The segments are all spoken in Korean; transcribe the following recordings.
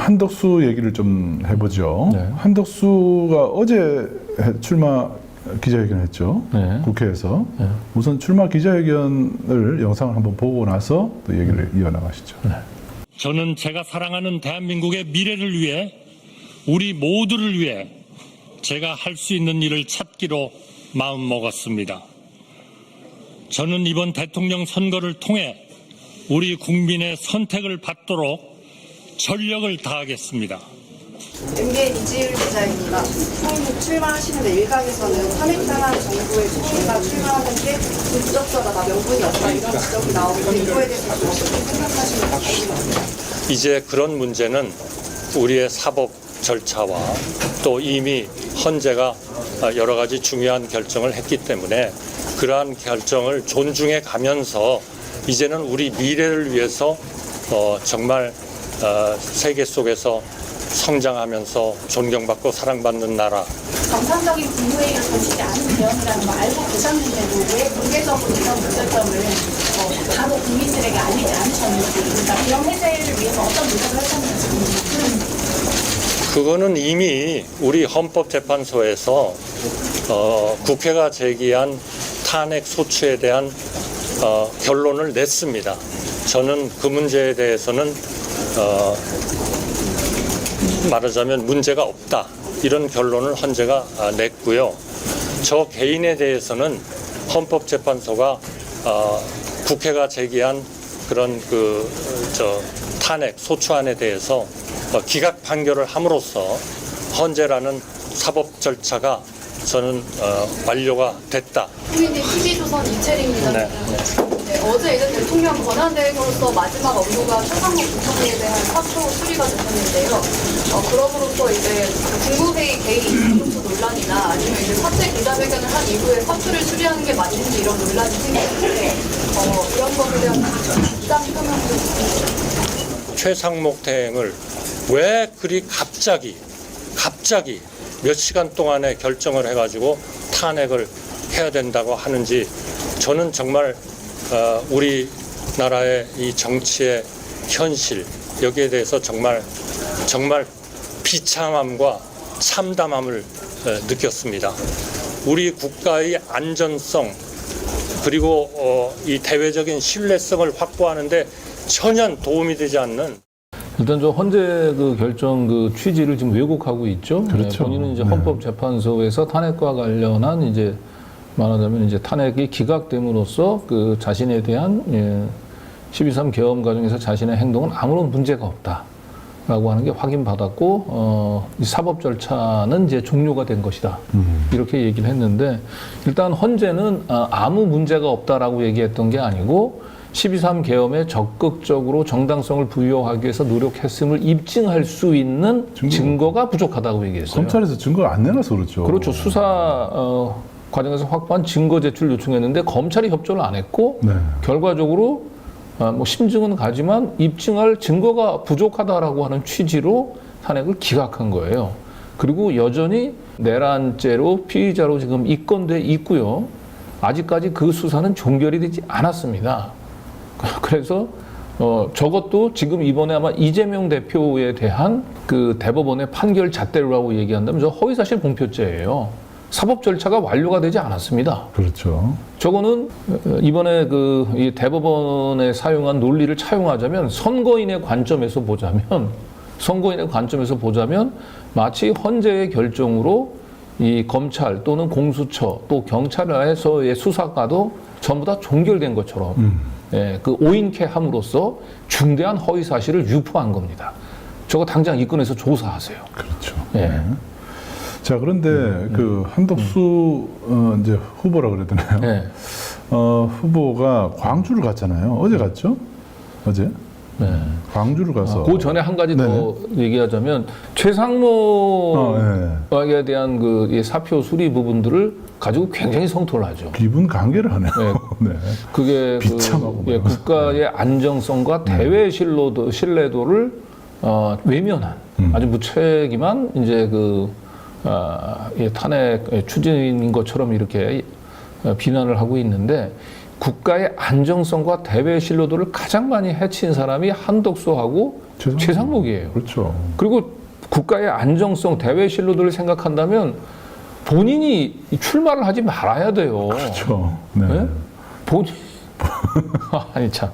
한덕수 얘기를 좀 해보죠. 네. 한덕수가 어제 출마 기자회견을 했죠. 네. 국회에서. 네. 우선 출마 기자회견을 영상을 한번 보고 나서 또 얘기를 이어나가시죠. 네. 저는 제가 사랑하는 대한민국의 미래를 위해 우리 모두를 위해 제가 할 수 있는 일을 찾기로 마음먹었습니다. 저는 이번 대통령 선거를 통해 우리 국민의 선택을 받도록 전력을 다하겠습니다. MBN 이지율 기자입니다. 후임 출마하시는데 일각에서는 탄핵당한 정부의 총리가 출마하는 게 부적절하다, 명분이 없다 이런 지적이 나오고 이거에 대해서 어떻게 생각하시는 것인가요? 이제 그런 문제는 우리의 사법 절차와 또 이미 헌재가 여러 가지 중요한 결정을 했기 때문에 그러한 결정을 존중해 가면서 이제는 우리 미래를 위해서 정말 세계 속에서 성장하면서 존경받고 사랑받는 나라. 정상적인 국무회의를 거치지 않은 대응이라는 걸 알고 계셨는데도 왜 공개적으로 이런 문제점을 바로 국민들에게 알리지 않으셨는지, 그러니까 비용 해제를 위해서 어떤 노력을 하셨는지. 그거는 이미 우리 헌법재판소에서 국회가 제기한 탄핵 소추에 대한 결론을 냈습니다. 저는 그 문제에 대해서는 말하자면 문제가 없다, 이런 결론을 헌재가 냈고요. 저 개인에 대해서는 헌법재판소가 국회가 제기한 그런 탄핵 소추안에 대해서 기각 판결을 함으로써 헌재라는 사법 절차가 저는 완료가 됐다. 후임님 TV조선 이채림입니다. 네. 어제 이제 대통령 권한대행으로서 마지막 업무가 최상목 부총리에 대한 사표 수리가 됐었는데요. 그럼으로써 이제 국무회의 개의 이동수 논란이나 아니면 이제 사퇴 기자회견을 한 이후에 사표를 수리하는 게 맞는지 이런 논란이 생겼는데 이런 것에 대한 입장 표명도 있습니다. 최상목 대행을 왜 그리 갑자기 몇 시간 동안에 결정을 해가지고 탄핵을 해야 된다고 하는지, 저는 정말 우리나라의 이 정치의 현실, 여기에 대해서 정말 비참함과 참담함을 느꼈습니다. 우리 국가의 안전성 그리고 이 대외적인 신뢰성을 확보하는데 전혀 도움이 되지 않는. 일단 저 헌재 그 결정 그 취지를 지금 왜곡하고 있죠. 그렇죠. 네, 본인은 이제 네. 헌법재판소에서 탄핵과 관련한 이제 말하자면 이제 탄핵이 기각됨으로써 그 자신에 대한 12.3 계엄 과정에서 자신의 행동은 아무런 문제가 없다라고 하는 게 확인받았고 이 사법 절차는 이제 종료가 된 것이다. 이렇게 얘기를 했는데, 일단 헌재는 아무 문제가 없다라고 얘기했던 게 아니고 12.3 계엄에 적극적으로 정당성을 부여하기 위해서 노력했음을 입증할 수 있는 증거가 부족하다고 얘기했어요. 검찰에서 증거를 안 내놔서 그렇죠. 그렇죠. 수사 과정에서 확보한 증거 제출 요청했는데 검찰이 협조를 안 했고, 네. 결과적으로 뭐 심증은 가지만 입증할 증거가 부족하다라고 하는 취지로 탄핵을 기각한 거예요. 그리고 여전히 내란죄로 피의자로 지금 입건돼 있고요. 아직까지 그 수사는 종결이 되지 않았습니다. 그래서 저것도 지금 이번에 아마 이재명 대표에 대한 그 대법원의 판결 잣대로라고 얘기한다면 저 허위사실 공표죄예요. 사법 절차가 완료가 되지 않았습니다. 그렇죠. 저거는 이번에 이 대법원에 사용한 논리를 차용하자면 선거인의 관점에서 보자면 마치 헌재의 결정으로 이 검찰 또는 공수처 또 경찰에서의 수사가도 전부 다 종결된 것처럼 그 오인케 함으로써 중대한 허위 사실을 유포한 겁니다. 저거 당장 입건해서 조사하세요. 그렇죠. 예. 네. 자, 그런데 그 한덕수 이제 후보라 그래야 되나요? 네. 후보가 광주를 갔잖아요. 어제 갔죠? 어제? 네. 광주를 가서. 그 전에 한 가지 더 얘기하자면 최상목에 대한 이 사표 수리 부분들을 가지고 굉장히 성토를 하죠. 기분 관계를 하네요. 네. 네. 그게 비참하고 국가의 안정성과 대외 신뢰도를 외면한 아주 무책임한 이제 탄핵 추진인 것처럼 이렇게 비난을 하고 있는데, 국가의 안정성과 대외 신뢰도를 가장 많이 해친 사람이 한덕수하고 최상목이에요. 그렇죠. 그리고 국가의 안정성, 대외 신뢰도를 생각한다면 본인이 출마를 하지 말아야 돼요. 그렇죠. 네. 네? 본인 아니 참.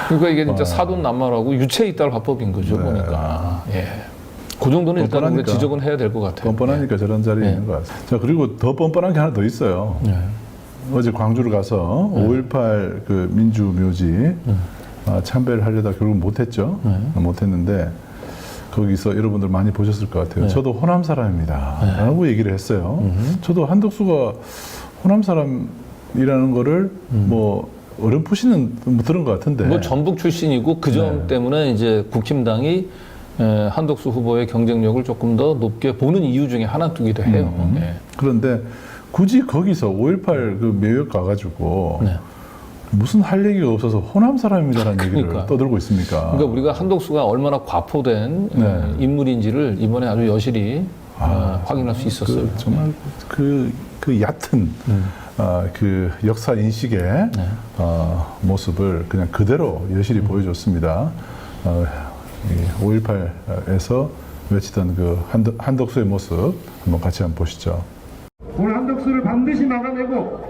그러니까 이게 진짜 사돈난말하고 유체이탈 화법인 거죠. 네. 보니까. 예. 그 정도는 일단 우리가 뻔뻔하니까. 지적은 해야 될 것 같아요. 뻔뻔하니까 저런 자리에 네. 있는 것 같아요. 자, 그리고 더 뻔뻔한 게 하나 더 있어요. 네. 어제 광주를 가서 5.18 그 민주묘지 참배를 하려다 결국 못했죠. 못했는데 거기서 여러분들 많이 보셨을 것 같아요. 저도 호남 사람입니다. 라고 얘기를 했어요. 저도 한덕수가 호남 사람이라는 거를 뭐 어렴풋이는 뭐 들은 것 같은데. 뭐 전북 출신이고 그 점 때문에 이제 국힘당이 한덕수 후보의 경쟁력을 조금 더 높게 보는 이유 중에 하나 두기도 해요. 예. 그런데 굳이 거기서 5.18 그 묘역 가가지고 무슨 할 얘기가 없어서 호남 사람이다라는 얘기를 그러니까. 떠들고 있습니까? 그러니까 우리가 한덕수가 얼마나 과포된 인물인지를 이번에 아주 여실히 확인할 수 있었어요. 그 정말 그 얕은 그 역사 인식의 모습을 그냥 그대로 여실히 보여줬습니다. 5.18에서 외치던 그 한덕수의 모습 한번 같이 한번 보시죠. 오늘 한덕수를 반드시 막아내고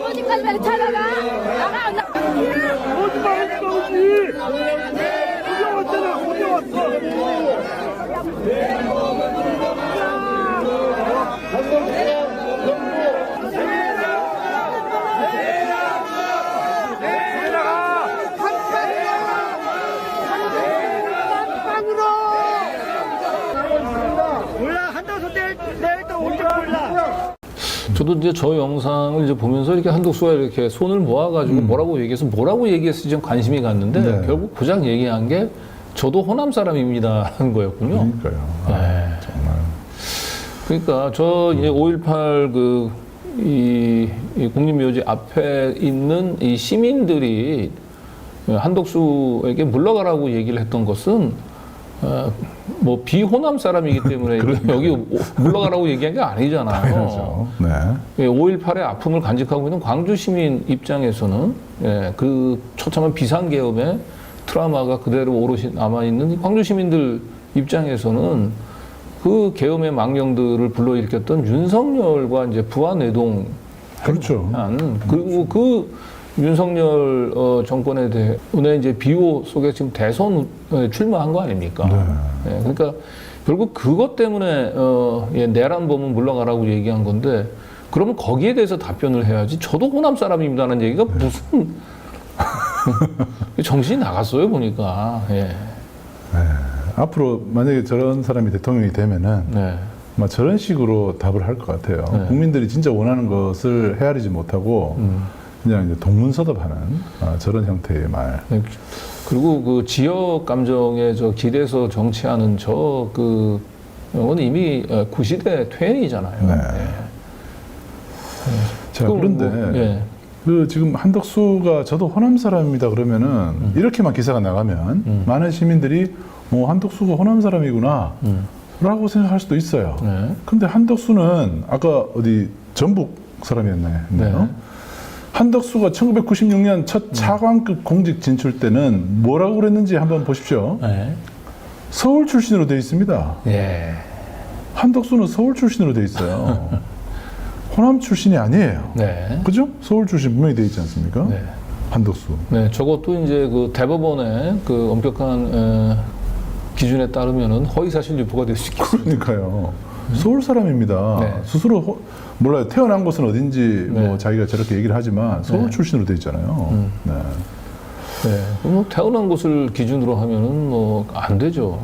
어디까지 찾아가? 나가. 몰라 한덕수 내일도 올줄 몰라. 저도 이제 저 영상을 이제 보면서 이렇게 한덕수가 이렇게 손을 모아가지고 뭐라고 얘기해서 좀 관심이 갔는데 네. 결국 고작 얘기한 게 저도 호남 사람입니다라는 거였군요. 그러니까요. 네. 정말. 그러니까 저 이제 5.18 이 국립묘지 앞에 있는 이 시민들이 한덕수에게 물러가라고 얘기를 했던 것은 뭐 비호남 사람이기 때문에 여기 물러가라고 얘기한 게 아니잖아요. 당연하죠. 네. 5.18의 아픔을 간직하고 있는 광주 시민 입장에서는 그 처참한 비상계엄의 트라우마가 그대로 오롯이 남아있는 이 광주 시민들 입장에서는 그 계엄의 망령들을 불러일으켰던 윤석열과 이제 부안내동 그렇죠. 그리고 그 윤석열 정권에 대해 이제 비호 속에 지금 대선 출마한 거 아닙니까? 네, 그러니까 결국 그것 때문에 내란범은 물러가라고 얘기한 건데 그러면 거기에 대해서 답변을 해야지. 저도 호남 사람입니다라는 얘기가 무슨 정신이 나갔어요 보니까. 예. 앞으로 만약에 저런 사람이 대통령이 되면은 아마 저런 식으로 답을 할 것 같아요. 국민들이 진짜 원하는 것을 헤아리지 못하고 그냥 이제 동문서답하는 저런 형태의 말. 그리고 그 지역 감정에 저 기대서 정치하는 건 이미 구시대 퇴행이잖아요. 네. 자, 그런데 그 지금 한덕수가 저도 호남 사람입니다 그러면은 이렇게만 기사가 나가면 많은 시민들이 한덕수가 호남 사람이구나 라고 생각할 수도 있어요. 근데 한덕수는 아까 어디 전북 사람이었나요? 한덕수가 1996년 첫 차관급 공직 진출 때는 뭐라고 그랬는지 한번 보십시오. 서울 출신으로 되어 있습니다. 한덕수는 서울 출신으로 돼 있어요. 호남 출신이 아니에요. 네. 그죠? 서울 출신 분명히 돼 있지 않습니까? 네. 한덕수. 네, 저것도 이제 그 대법원의 그 엄격한 기준에 따르면은 허위사실 유포가 될 수 있겠습니다. 그러니까요. 서울 사람입니다. 네. 스스로 몰라요. 태어난 곳은 어딘지 뭐 네. 자기가 저렇게 얘기를 하지만 서울 네. 출신으로 돼 있잖아요. 네. 네. 뭐 태어난 곳을 기준으로 하면은 뭐 안 되죠.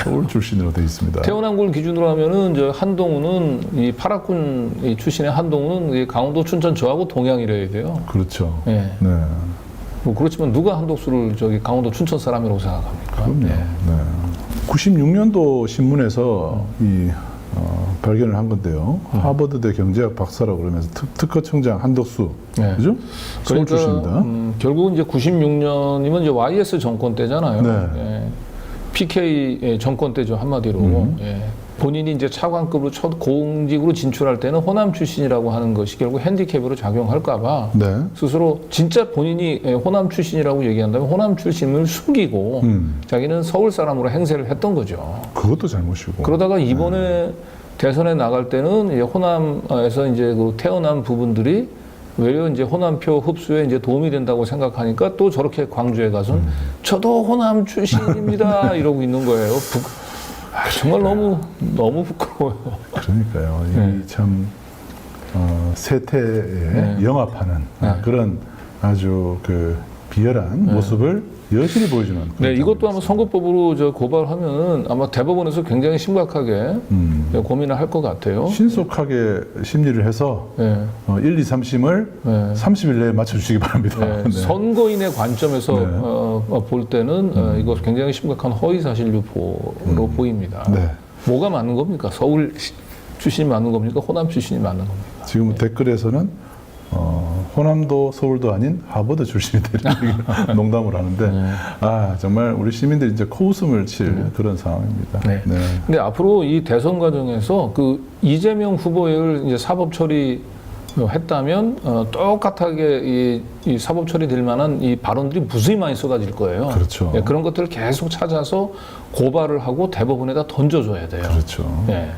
서울 출신으로 돼 있습니다. 태어난 곳을 기준으로 하면은 저 한동훈은 이 파라군 이 출신의 한동훈은 이 강원도 춘천 저하고 동양이래야 돼요. 그렇죠. 네. 네. 뭐 그렇지만 누가 한덕수를 저기 강원도 춘천 사람이라고 생각합니까? 그럼요. 네. 네. 96년도 신문에서 발견을 한 건데요. 하버드대 경제학 박사라고 그러면서 특허청장 한덕수, 네. 그죠? 서울 출신입니다. 결국은 이제 96년이면 이제 YS 정권 때잖아요. 네. 예. PK 정권 때죠, 한마디로. 예. 본인이 이제 차관급으로 첫 공직으로 진출할 때는 호남 출신이라고 하는 것이 결국 핸디캡으로 작용할까봐 네. 스스로 진짜 본인이 호남 출신이라고 얘기한다면 호남 출신을 숨기고 자기는 서울 사람으로 행세를 했던 거죠. 그것도 잘못이고. 그러다가 이번에 대선에 나갈 때는 이제 호남에서 이제 그 태어난 부분들이 외려 이제 호남표 흡수에 이제 도움이 된다고 생각하니까 또 저렇게 광주에 가서 저도 호남 출신입니다 이러고 있는 거예요. 정말 너무 부끄러워요. 그러니까요. 네. 이 참 세태에 네. 영합하는 네. 그런 아주 그 비열한 모습을 여실히 보여주는. 네, 그런 이것도 아마 장면이었어요. 선거법으로 저 고발하면은 아마 대법원에서 굉장히 심각하게 고민을 할 것 같아요. 신속하게 심리를 해서 네. 1, 2, 3심을 네. 30일 내에 맞춰주시기 바랍니다. 네, 네. 선거인의 관점에서 네. 볼 때는 이거 굉장히 심각한 허위사실 유포로 보입니다. 네. 뭐가 맞는 겁니까? 서울 출신이 맞는 겁니까? 호남 출신이 맞는 겁니까? 지금 댓글에서는 호남도 서울도 아닌 하버드 출신이다 이렇게 농담을 하는데 아 정말 우리 시민들이 이제 코웃음을 칠 그런 상황입니다. 네. 근데 앞으로 이 대선 과정에서 그 이재명 후보를 이제 사법 처리했다면 똑같하게 이 사법 처리될 만한 이 발언들이 무수히 많이 쏟아질 거예요. 그렇죠. 그런 것들을 계속 찾아서 고발을 하고 대법원에다 던져줘야 돼요. 그렇죠. 예.